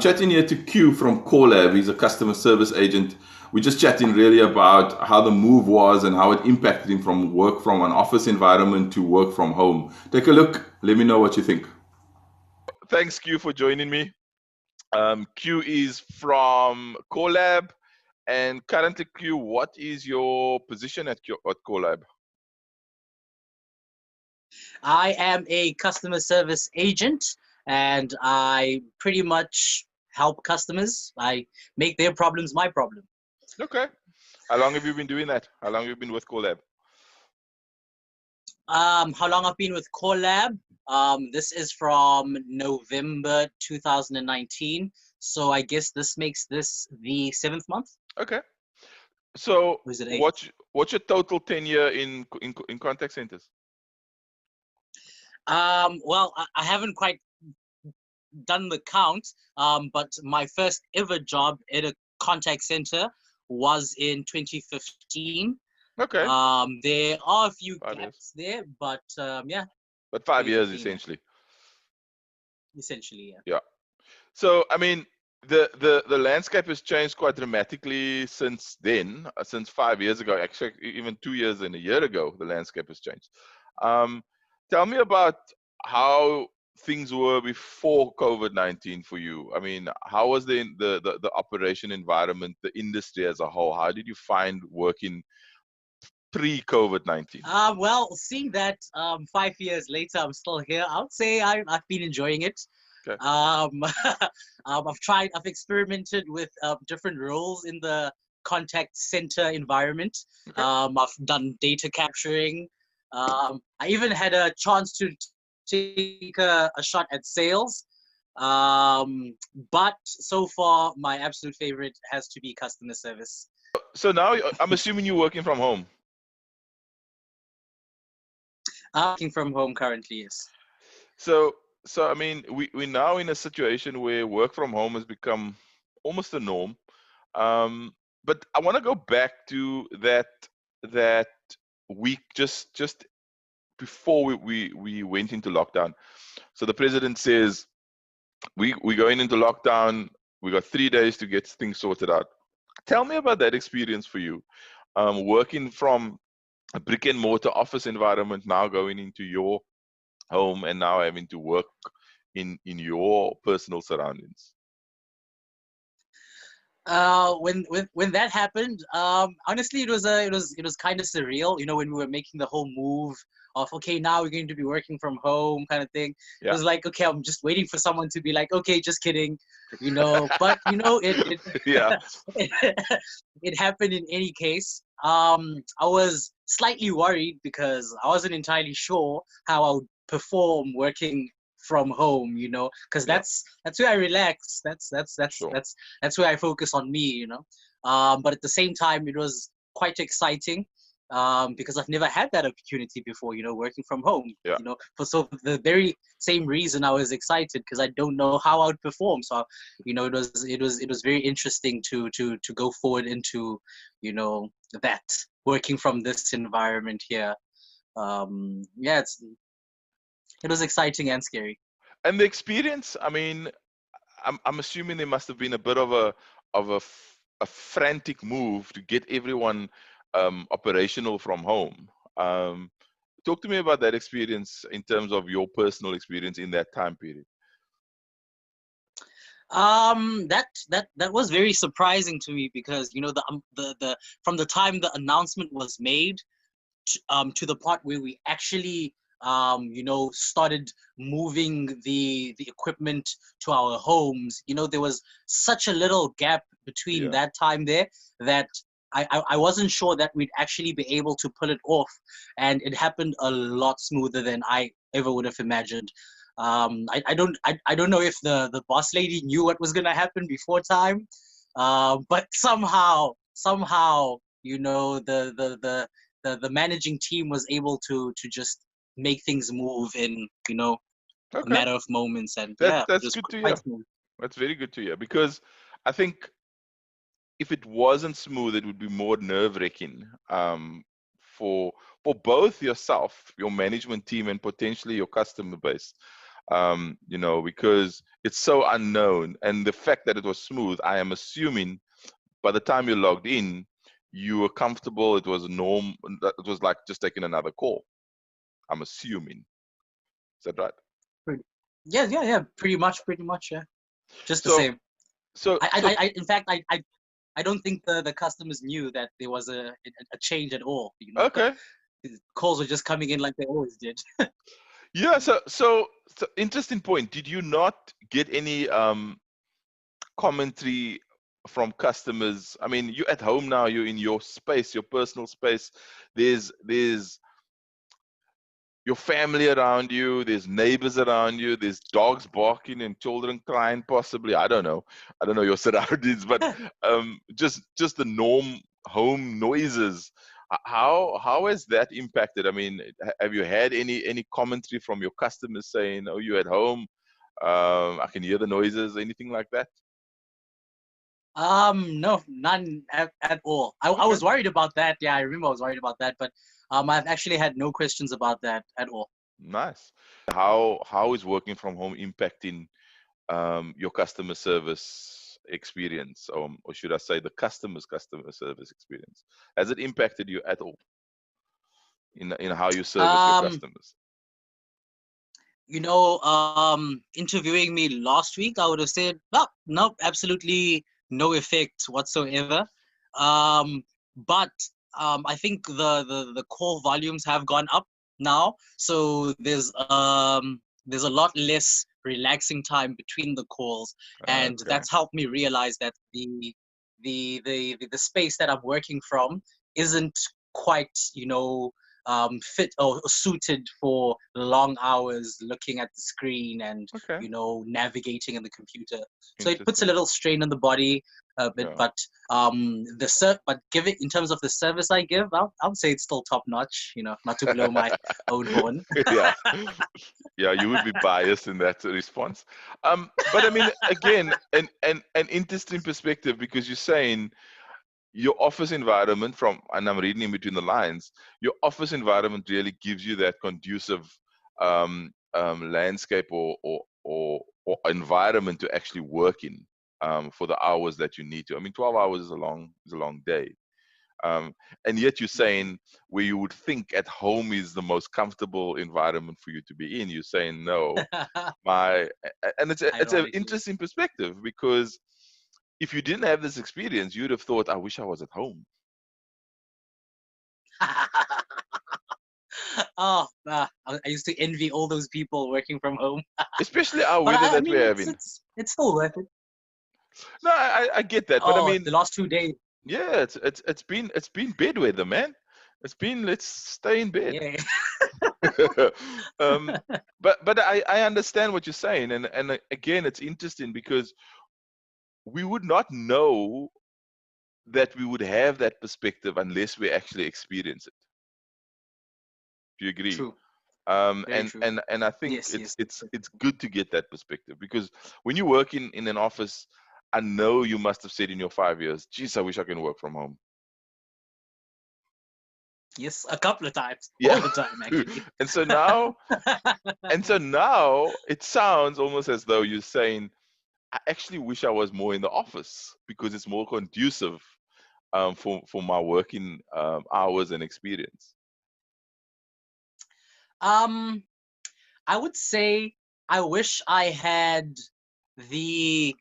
chatting here to Q from CoreLab. He's a customer service agent. We're just chatting really about how the move was and how it impacted him from work from an office environment to work from home. Take a look. Let me know what you think. Thanks, Q, for joining me. Q is from CoreLab. And currently, Q, what is your position at CoreLab? I am a customer service agent, and I pretty much help customers. I make their problems my problem. Okay. How long have you been doing that? How long have you been with CoreLab? How long I've been with CoreLab? This is from November 2019. So I guess this makes this the 7th month. Okay. So Or is it 8th? what's your total tenure in contact centers? Well, I haven't quite done the count, but my first ever job at a contact center was in 2015. Okay. There are a few 5 gaps there, but yeah. But 5 years 2015, essentially. Essentially, yeah. Yeah. So I mean, the landscape has changed quite dramatically since then. Since 5 years ago, actually, even 2 years and a year ago, the landscape has changed. Tell me about how things were before COVID-19 for you. I mean, how was the operation environment, the industry as a whole? How did you find working pre-COVID-19? Well, seeing that 5 years later, I'm still here, I would say I've been enjoying it. Okay. I've experimented with different roles in the contact center environment. Okay. I've done data capturing. I even had a chance to take a shot at sales. But so far, my absolute favorite has to be customer service. So now I'm assuming you're working from home. I'm working from home currently, yes. So I mean, we're now in a situation where work from home has become almost the norm. But I want to go back to that week just before we went into lockdown. So the president says we're going into lockdown. We got 3 days to get things sorted out. Tell me about that experience for you, working from a brick and mortar office environment, now going into your home and now having to work in your personal surroundings. When that happened, honestly, it was kind of surreal. You know, when we were making the whole move of, okay, now we're going to be working from home kind of thing. Yeah. It was like, okay, I'm just waiting for someone to be like, okay, just kidding, you know. But you know, it Yeah. it happened in any case. I was slightly worried because I wasn't entirely sure how I would perform working from home, you know, because Yeah. that's where I relax. Sure. That's where I focus on me, you know. But at the same time, it was quite exciting because I've never had that opportunity before, you know, working from home. Yeah. You know, for the very same reason I was excited because I don't know how I would perform. So, you know, it was very interesting to go forward into, you know, that working from this environment here. Yeah, it was exciting and scary. And the experience, I mean, I'm assuming there must have been a bit of a frantic move to get everyone operational from home. Talk to me about that experience in terms of your personal experience in that time period. That was very surprising to me because, you know, the from the time the announcement was made to the part where we actually you know, started moving the equipment to our homes, you know, there was such a little gap between that time there that I wasn't sure that we'd actually be able to pull it off, and it happened a lot smoother than I ever would have imagined. I don't know if the boss lady knew what was gonna happen before time, but somehow, you know, the managing team was able to just make things move in, you know, a matter of moments. And that's good to hear. That's very good to hear, because I think if it wasn't smooth, it would be more nerve-wracking for both yourself, your management team, and potentially your customer base. You know, because it's so unknown. And the fact that it was smooth, I am assuming by the time you logged in, you were comfortable. It was a norm. It was like just taking another call. I'm assuming. Is that right? Yeah. Pretty much, yeah. Just the So, same. so, so, In fact, I don't think the customers knew that there was a change at all. You know, okay. calls were just coming in like they always did. Yeah. So interesting point. Did you not get any commentary from customers? I mean, you're at home now. You're in your space, your personal space. There's your family around you, there's neighbors around you, there's dogs barking and children crying possibly. I don't know your surroundings, but just the norm home noises. How has that impacted? I mean, have you had any commentary from your customers saying, oh, you're at home, I can hear the noises, anything like that? No, none at all. I Okay. was worried about that. Yeah, I remember I was worried about that, but I've actually had no questions about that at all. Nice. How is working from home impacting your customer service experience, or should I say the customer service experience? Has it impacted you at all in how you service your Um, customers? interviewing me last week, I would have said, no, absolutely no effect whatsoever. But I think the call volumes have gone up now, so there's a lot less relaxing time between the calls, and Okay. that's helped me realize that the space that I'm working from isn't quite, fit or suited for long hours looking at the screen and Okay. navigating in the computer. So it puts a Interesting. little strain on the body a bit, Yeah. but give it in terms of the service I give, I would say it's still top notch. Not to blow my own horn. Yeah. Yeah, you would be biased in that response. But I mean, again, an interesting perspective, because you're saying your office environment, and I'm reading in between the lines, your office environment really gives you that conducive landscape or environment to actually work in for the hours that you need to. I mean, 12 hours is a long day. And yet you're saying where you would think at home is the most comfortable environment for you to be in, you're saying no. And it's an Ironically. interesting perspective, because if you didn't have this experience, you'd have thought, I wish I was at home. Oh, I used to envy all those people working from home. Especially our But weather I that mean, we're having. it's still worth it. No, I get that, but I Oh, mean, the last 2 days. yeah, it's been bed weather, man. It's been, let's stay in bed. Yeah. um, but I understand what you're saying, and again, it's interesting because we would not know that we would have that perspective unless we actually experience it. Do you agree? True. Very true. And I think Yes, it's yes. it's good to get that perspective, because when you work in an office, I know you must have said in your 5 years, geez, I wish I can work from home. Yes, a couple of times. Yeah. All the time, actually. and so now it sounds almost as though you're saying, I actually wish I was more in the office because it's more conducive for my working hours and experience. Um, I would say I wish I had the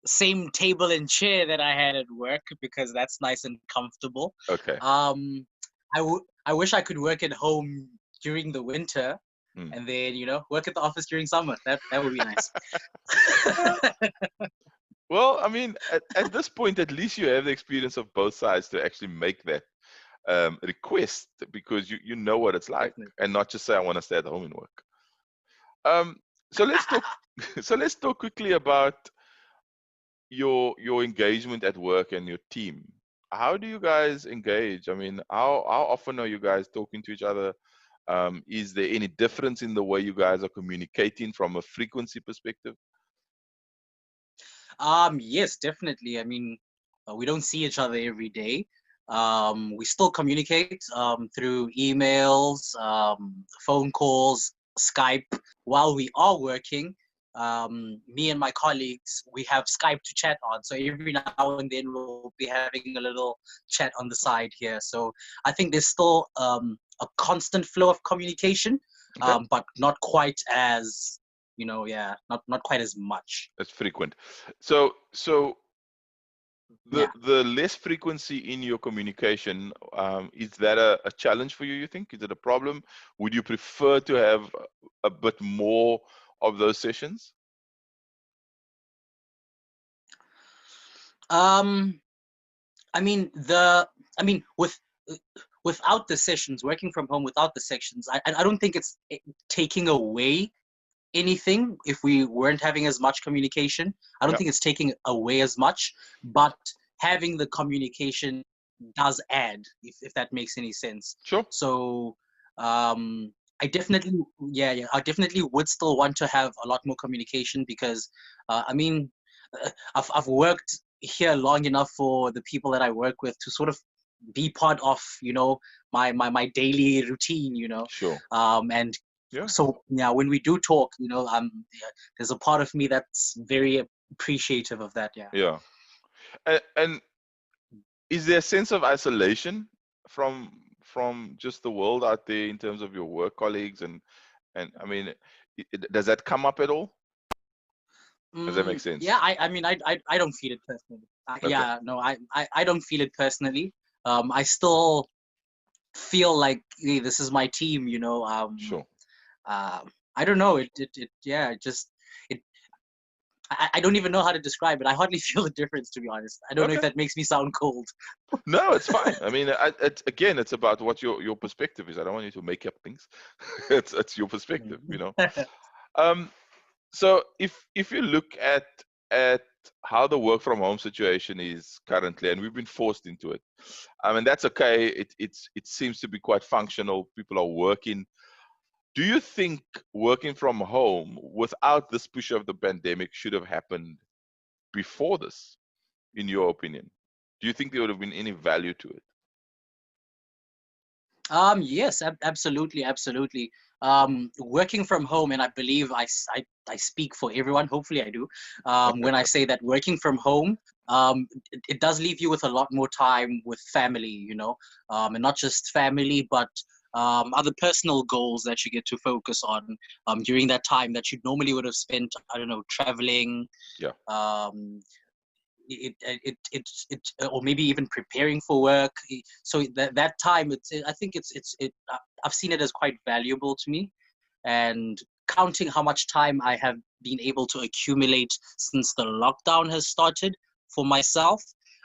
same table and chair that I had at work, because that's nice and comfortable. Okay. Um, I wish I could work at home during the winter, Mm. and then work at the office during summer. That would be nice. Well, I mean, at this point, at least you have the experience of both sides to actually make that request, because you know what it's like, Definitely. and not just say I want to stay at home and work. So let's talk. So let's talk quickly about your engagement at work and your team. How do you guys engage? I mean, how often are you guys talking to each other? Is there any difference in the way you guys are communicating from a frequency perspective? Yes, definitely. I mean, we don't see each other every day. We still communicate through emails, phone calls, Skype while we are working. Me and my colleagues, we have Skype to chat on. So every now and then we'll be having a little chat on the side here. So I think there's still a constant flow of communication, Okay. but not quite as, not quite as much. It's frequent. So Yeah. the less frequency in your communication, is that a challenge for you, you think? Is it a problem? Would you prefer to have a bit more of those sessions? I mean, without the sessions, working from home without the sessions, I don't think it's taking away anything if we weren't having as much communication. I don't Yeah. think it's taking away as much, but having the communication does add, if that makes any sense. Sure. So I definitely, I definitely would still want to have a lot more communication because, I've worked here long enough for the people that I work with to sort of be part of, my daily routine, Sure. and Yeah. so yeah, when we do talk, there's a part of me that's very appreciative of that. Yeah. Yeah. And is there a sense of isolation from just the world out there in terms of your work colleagues and I mean, does that come up at all? Does that make sense? Yeah, I don't feel it personally. Okay. Yeah, no, I don't feel it personally. I still feel like, hey, this is my team. Sure. I don't know. I don't even know how to describe it. I hardly feel the difference, to be honest. I don't know if Okay. that makes me sound cold. No, it's fine. I mean, again, it's about what your perspective is. I don't want you to make up things. It's your perspective, So if you look at how the work from home situation is currently, and we've been forced into it, I mean that's okay. It seems to be quite functional. People are working. Do you think working from home without this push of the pandemic should have happened before this, in your opinion? Do you think there would have been any value to it? Yes, absolutely. Working from home, and I believe I speak for everyone. Hopefully, I do. When I say that working from home, it does leave you with a lot more time with family, and not just family, but other personal goals that you get to focus on during that time that you normally would have spent, I don't know, traveling. Yeah. Or maybe even preparing for work. So that time, I think I've seen it as quite valuable to me, and counting how much time I have been able to accumulate since the lockdown has started for myself.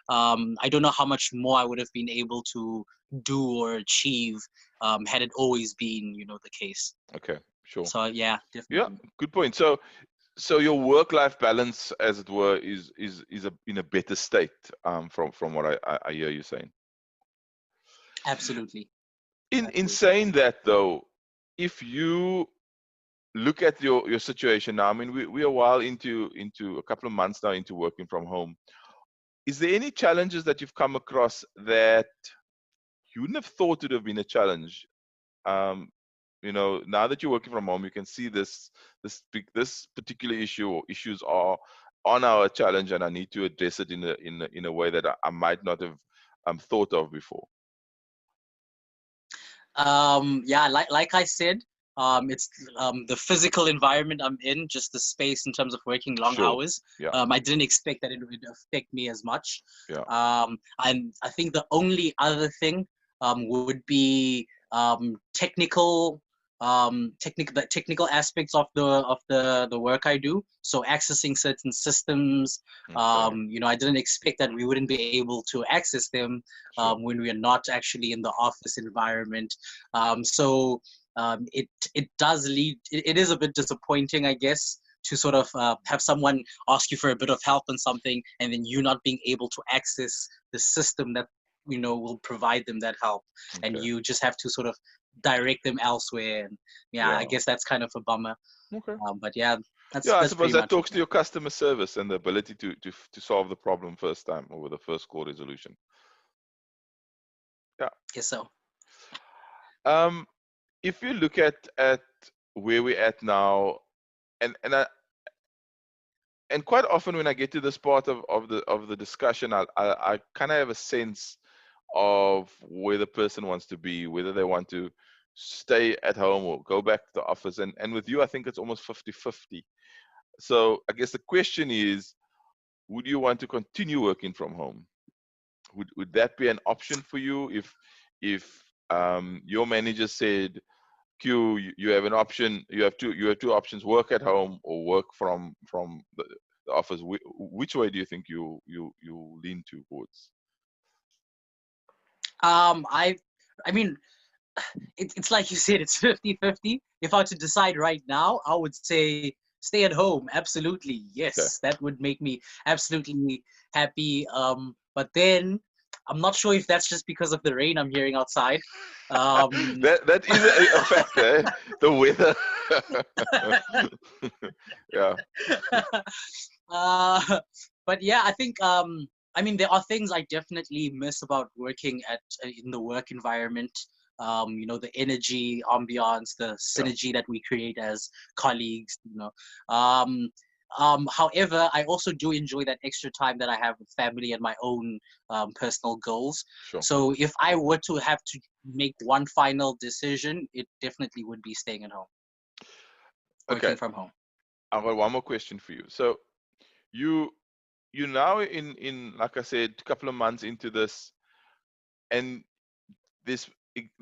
I don't know how much more I would have been able to do or achieve had it always been, the case. Okay, sure. So yeah, definitely. Yeah, good point. So your work-life balance, as it were, is in a better state, from what I hear you saying. Absolutely. In saying that, though, if you look at your situation now, I mean, we are a while into a couple of months now into working from home. Is there any challenges that you've come across that you wouldn't have thought would have been a challenge? Now that you're working from home, you can see this particular issue or issues are on our challenge, and I need to address it in a way that I might not have thought of before. Yeah, like I said, it's the physical environment I'm in, just the space in terms of working long hours. Yeah. I didn't expect that it would affect me as much. Yeah. And I think the only other thing would be technical aspects of the work I do. So accessing certain systems, Okay. I didn't expect that we wouldn't be able to access them when we are not actually in the office environment. So it does lead. It is a bit disappointing, I guess, to sort of have someone ask you for a bit of help on something, and then you not being able to access the system that will provide them that help, and you just have to sort of direct them elsewhere. And I guess that's kind of a bummer. Okay. But yeah, that's I suppose that talks it. to your customer service and the ability to solve the problem first time or with a first call resolution. Yeah. Guess so. If you look at where we're at now, and quite often when I get to this part of the discussion, I kind of have a sense of where the person wants to be, whether they want to stay at home or go back to the office. And with you, I think it's almost 50-50. So I guess the question is, would you want to continue working from home? Would that be an option for you if your manager said, Q, you have an option, you have two options: work at home or work from the office. Which way do you think you lean towards? I mean, it's like you said, it's 50-50. If I were to decide right now, I would say stay at home. Absolutely. Okay. Yes, that would make me absolutely happy. But then I'm not sure if that's just because of the rain I'm hearing outside. That is a factor, eh? The weather. Yeah. But yeah, I think I mean, there are things I definitely miss about working in the work environment. You know, the energy, ambiance, the synergy that we create as colleagues. You know, however, I also do enjoy that extra time that I have with family and my own personal goals. Sure. So if I were to have to make one final decision, it definitely would be staying at home, working Okay. from home. I've got one more question for you. So you now in like I said, a couple of months into this, and this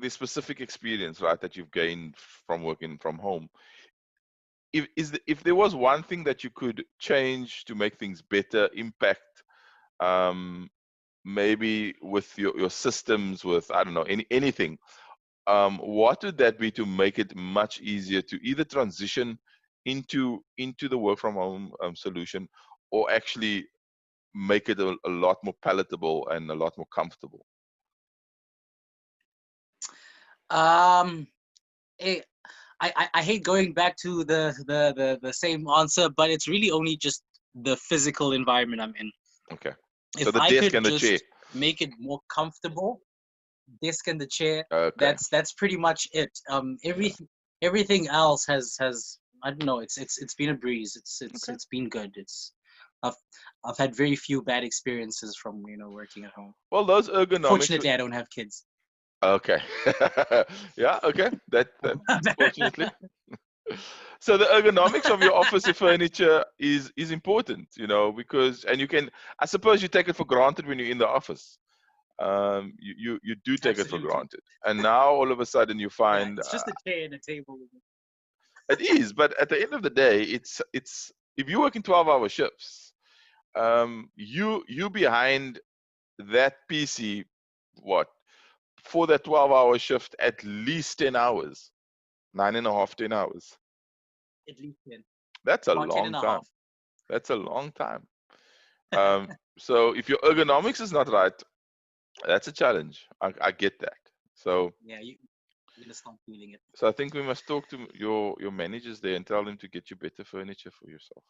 specific experience, right, that you've gained from working from home. If there was one thing that you could change to make things better, impact, maybe with your systems, with I don't know, anything, what would that be to make it much easier to either transition into the work from home solution, or actually make it a lot more palatable and a lot more comfortable? Eh, I hate going back to the same answer, but it's really only just the physical environment I'm in. Okay. So If the I desk could and the chair. just make it more comfortable, desk and the chair, Okay. that's pretty much it. Everything else has I don't know. It's been a breeze. Okay. It's been good. I've I've had very few bad experiences from working at home. Well, those ergonomics. Fortunately, I don't have kids. Okay. Yeah. Okay. That fortunately. So the ergonomics of your office furniture is important, because, and you can, I suppose, you take it for granted when you're in the office. You do take it for Absolutely. granted, and now all of a sudden you Yeah, find it's just a chair and a table. it is. But at the end of the day, it's if you work in 12-hour shifts, you behind that PC, what, for that 12-hour shift, at least 10 hours, 9.5, 10 hours. At least 10. That's a About 10 long and a time. half. That's a long time. So if your ergonomics is not right, that's a challenge. I get that. So Yeah, you're gonna start feeling it. I think we must talk to your managers there and tell them to get you better furniture for yourself.